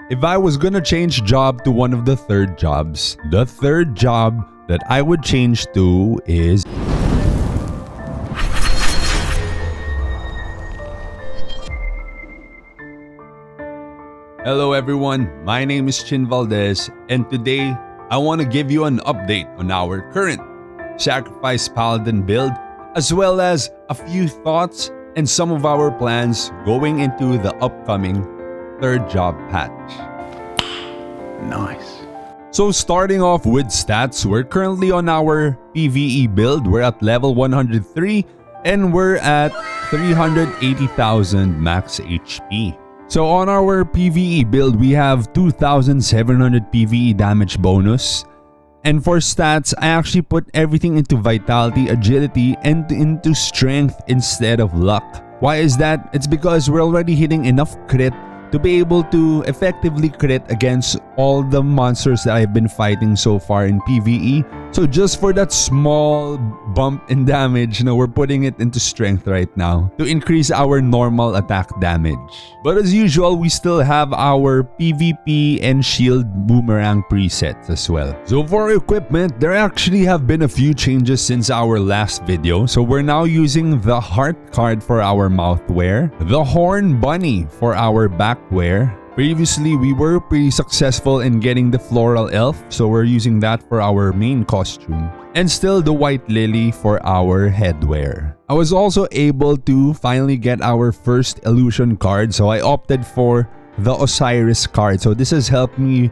if I was gonna change job to one of the third jobs, the third job that I would change to is... Hello everyone, my name is Chin Valdez, and today I want to give you an update on our current Sacrifice Paladin build, as well as a few thoughts and some of our plans going into the upcoming third job patch. Nice. So starting off with stats, we're currently on our PVE build. We're at level 103 and we're at 380,000 max HP. So on our PVE build, we have 2,700 PVE damage bonus. And for stats, I actually put everything into vitality, agility, and into strength instead of luck. Why is that? It's because we're already hitting enough crit to be able to effectively crit against all the monsters that I've been fighting so far in PvE. So just for that small bump in damage, we're putting it into strength right now to increase our normal attack damage. But as usual, we still have our PvP and shield boomerang presets as well. So for equipment, there actually have been a few changes since our last video. So we're now using the heart card for our mouthwear, the horn bunny for our backwear. Previously, we were pretty successful in getting the floral elf, so we're using that for our main costume. And still the white lily for our headwear. I was also able to finally get our first illusion card, so I opted for the Osiris card. So this has helped me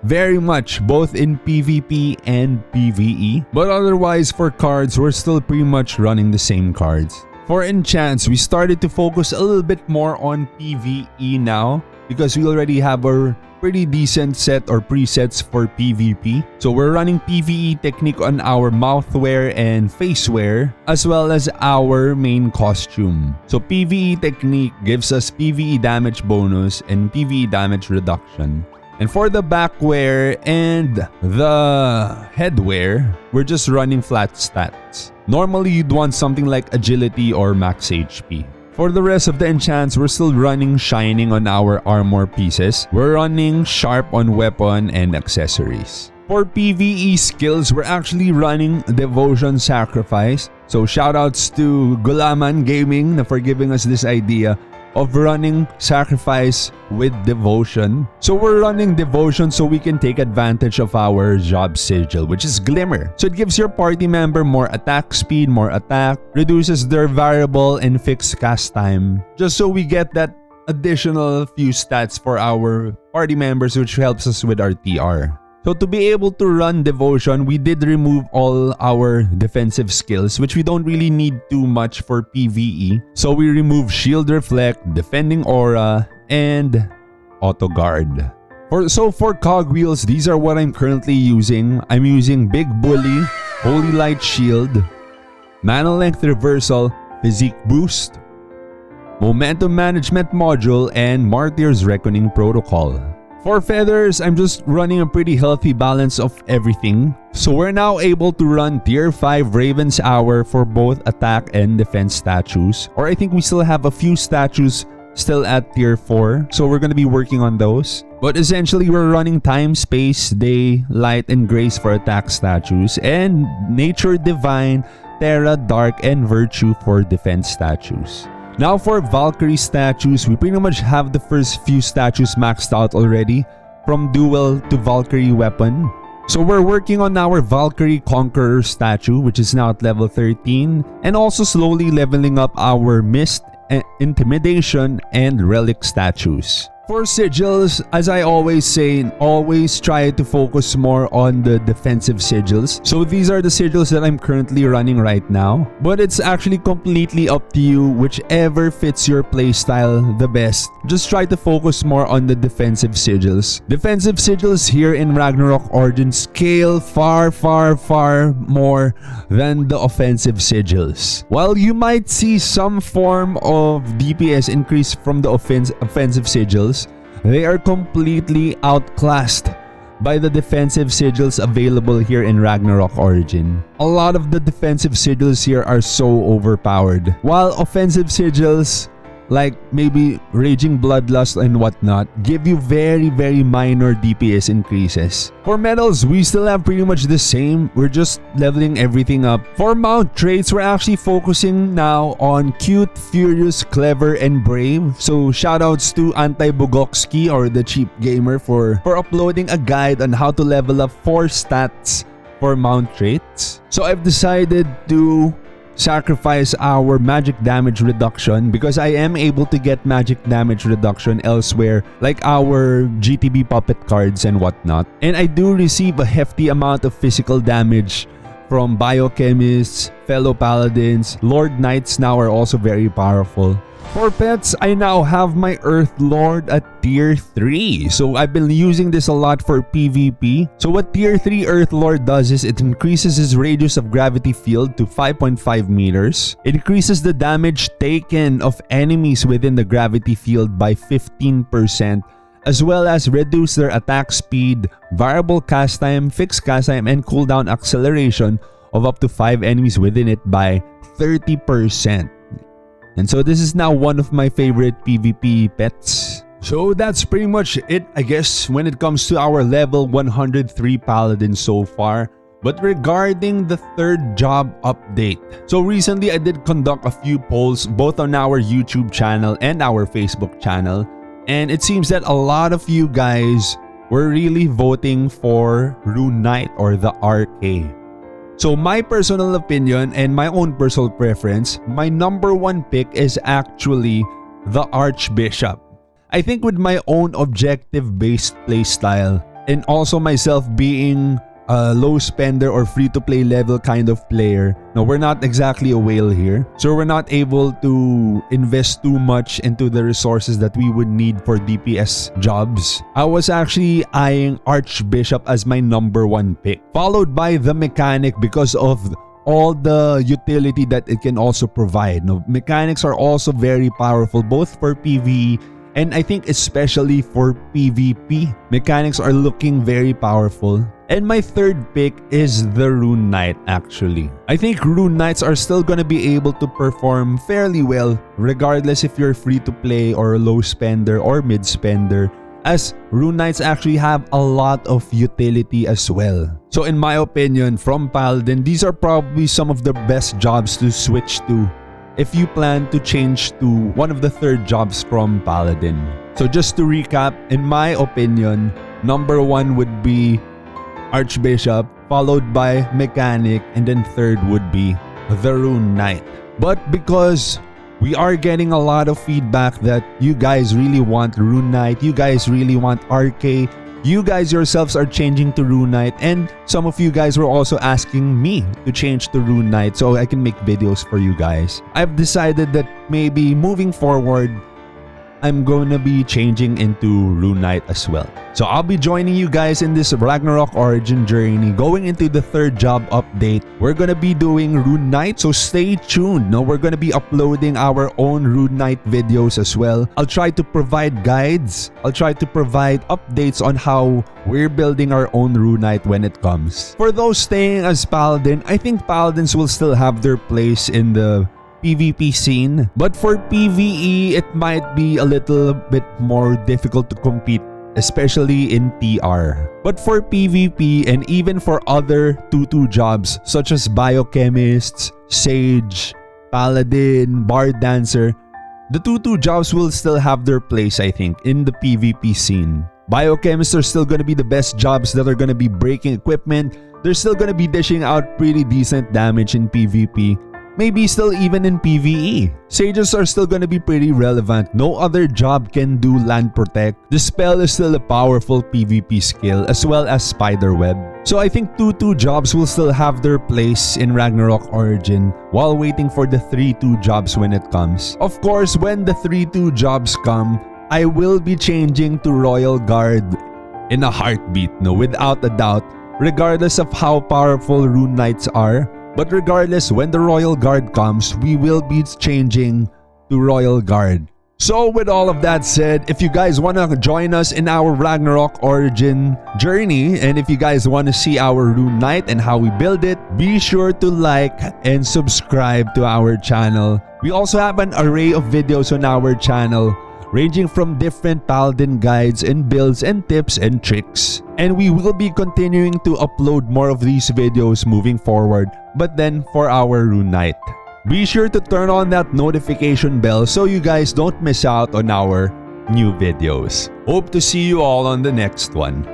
very much both in PvP and PvE. But otherwise for cards, we're still pretty much running the same cards. For enchants, we started to focus a little bit more on PvE now, because we already have a pretty decent set or presets for PvP. So we're running PvE technique on our mouthwear and facewear, as well as our main costume. So PvE technique gives us PvE damage bonus and PvE damage reduction. And for the backwear and the headwear, we're just running flat stats. Normally you'd want something like agility or max HP. For the rest of the enchants, we're still running shining on our armor pieces. We're running sharp on weapon and accessories. For PvE skills, we're actually running Devotion Sacrifice. So shoutouts to Gulaman Gaming for giving us this idea of running Sacrifice with Devotion. So we're running Devotion so we can take advantage of our job sigil, which is Glimmer. So it gives your party member more attack speed, more attack, reduces their variable and fixed cast time, just so we get that additional few stats for our party members, which helps us with our TR. So to be able to run Devotion, we did remove all our defensive skills, which we don't really need too much for PvE. So we remove Shield Reflect, Defending Aura, and Auto Guard. For Cogwheels, these are what I'm currently using. I'm using Big Bully, Holy Light Shield, Mana Length Reversal, Physique Boost, Momentum Management Module, and Martyr's Reckoning Protocol. For feathers, I'm just running a pretty healthy balance of everything. So we're now able to run tier 5 Raven's Hour for both attack and defense statues. Or I think we still have a few statues still at tier 4. So we're going to be working on those. But essentially, we're running Time, Space, Day, Light, and Grace for attack statues. And Nature, Divine, Terra, Dark, and Virtue for defense statues. Now for Valkyrie statues, we pretty much have the first few statues maxed out already, from Duel to Valkyrie Weapon. So we're working on our Valkyrie Conqueror statue, which is now at level 13, and also slowly leveling up our Mist, Intimidation, and Relic statues. For sigils, as I always say, always try to focus more on the defensive sigils. So these are the sigils that I'm currently running right now. But it's actually completely up to you, whichever fits your playstyle the best. Just try to focus more on the defensive sigils. Defensive sigils here in Ragnarok Origins scale far more than the offensive sigils. While you might see some form of DPS increase from the offensive sigils, they are completely outclassed by the defensive sigils available here in Ragnarok Origin. A lot of the defensive sigils here are so overpowered, while offensive sigils like maybe Raging Bloodlust and whatnot, give you very minor DPS increases. For medals, we still have pretty much the same. We're just leveling everything up. For mount traits, we're actually focusing now on cute, furious, clever, and brave. So shoutouts to Anti-Bogokski or the Cheap Gamer for uploading a guide on how to level up 4 stats for mount traits. So I've decided to sacrifice our magic damage reduction because I am able to get magic damage reduction elsewhere, like our GTB puppet cards and whatnot. And I do receive a hefty amount of physical damage from biochemists, fellow paladins. Lord Knights now are also very powerful. For pets, I now have my Earth Lord at tier 3. So I've been using this a lot for PvP. So what tier 3 Earth Lord does is it increases his radius of gravity field to 5.5 meters. It increases the damage taken of enemies within the gravity field by 15%, as well as reduce their attack speed, variable cast time, fixed cast time, and cooldown acceleration of up to 5 enemies within it by 30%. And so this is now one of my favorite PvP pets. So that's pretty much it, I guess, when it comes to our level 103 paladin so far. But regarding the third job update, so recently I did conduct a few polls both on our YouTube channel and our Facebook channel. And it seems that a lot of you guys were really voting for Rune Knight or the RK. So my personal opinion and my own personal preference, my number 1 pick is actually the Archbishop. I think with my own objective-based playstyle and also myself being a low spender or free-to-play level kind of player. No, we're not exactly a whale here. So we're not able to invest too much into the resources that we would need for DPS jobs. I was actually eyeing Archbishop as my number 1 pick, followed by the Mechanic because of all the utility that it can also provide. No, mechanics are also very powerful both for PvE and I think especially for PvP. Mechanics are looking very powerful. And my third pick is the Rune Knight actually. I think Rune Knights are still gonna be able to perform fairly well regardless if you're free to play or a low spender or mid spender, as Rune Knights actually have a lot of utility as well. So in my opinion, from Paladin, these are probably some of the best jobs to switch to if you plan to change to one of the third jobs from Paladin. So just to recap, in my opinion, number 1 would be Archbishop, followed by Mechanic, and then third would be the Rune Knight. But because we are getting a lot of feedback that you guys really want Rune Knight, you guys really want RK, you guys yourselves are changing to Rune Knight, and some of you guys were also asking me to change to Rune Knight so I can make videos for you guys. I've decided that maybe moving forward, I'm gonna be changing into Rune Knight as well. So I'll be joining you guys in this Ragnarok origin journey, going into the third job update. We're gonna be doing Rune Knight, so stay tuned. No, we're gonna be uploading our own Rune Knight videos as well. I'll try to provide guides. I'll try to provide updates on how we're building our own Rune Knight when it comes. For those staying as Paladin, I think Paladins will still have their place in the PvP scene, but for PvE it might be a little bit more difficult to compete, especially in TR. But for PvP and even for other 2-2 jobs such as Biochemists, Sage, Paladin, Bard Dancer, the 2-2 jobs will still have their place, I think, in the PvP scene. Biochemists are still going to be the best jobs that are going to be breaking equipment. They're still going to be dishing out pretty decent damage in PvP. Maybe still even in PvE. Sages are still gonna be pretty relevant. No other job can do land protect. The spell is still a powerful PvP skill as well as spiderweb. So I think 2-2 jobs will still have their place in Ragnarok Origin while waiting for the 3-2 jobs when it comes. Of course, when the 3-2 jobs come, I will be changing to Royal Guard in a heartbeat, no, without a doubt, regardless of how powerful Rune Knights are. But regardless, when the Royal Guard comes, we will be changing to Royal Guard. So with all of that said, if you guys want to join us in our Ragnarok origin journey, and if you guys want to see our Rune Knight and how we build it, be sure to like and subscribe to our channel. We also have an array of videos on our channel, ranging from different paladin guides and builds and tips and tricks. And we will be continuing to upload more of these videos moving forward, but then for our Rune Knight. Be sure to turn on that notification bell so you guys don't miss out on our new videos. Hope to see you all on the next one.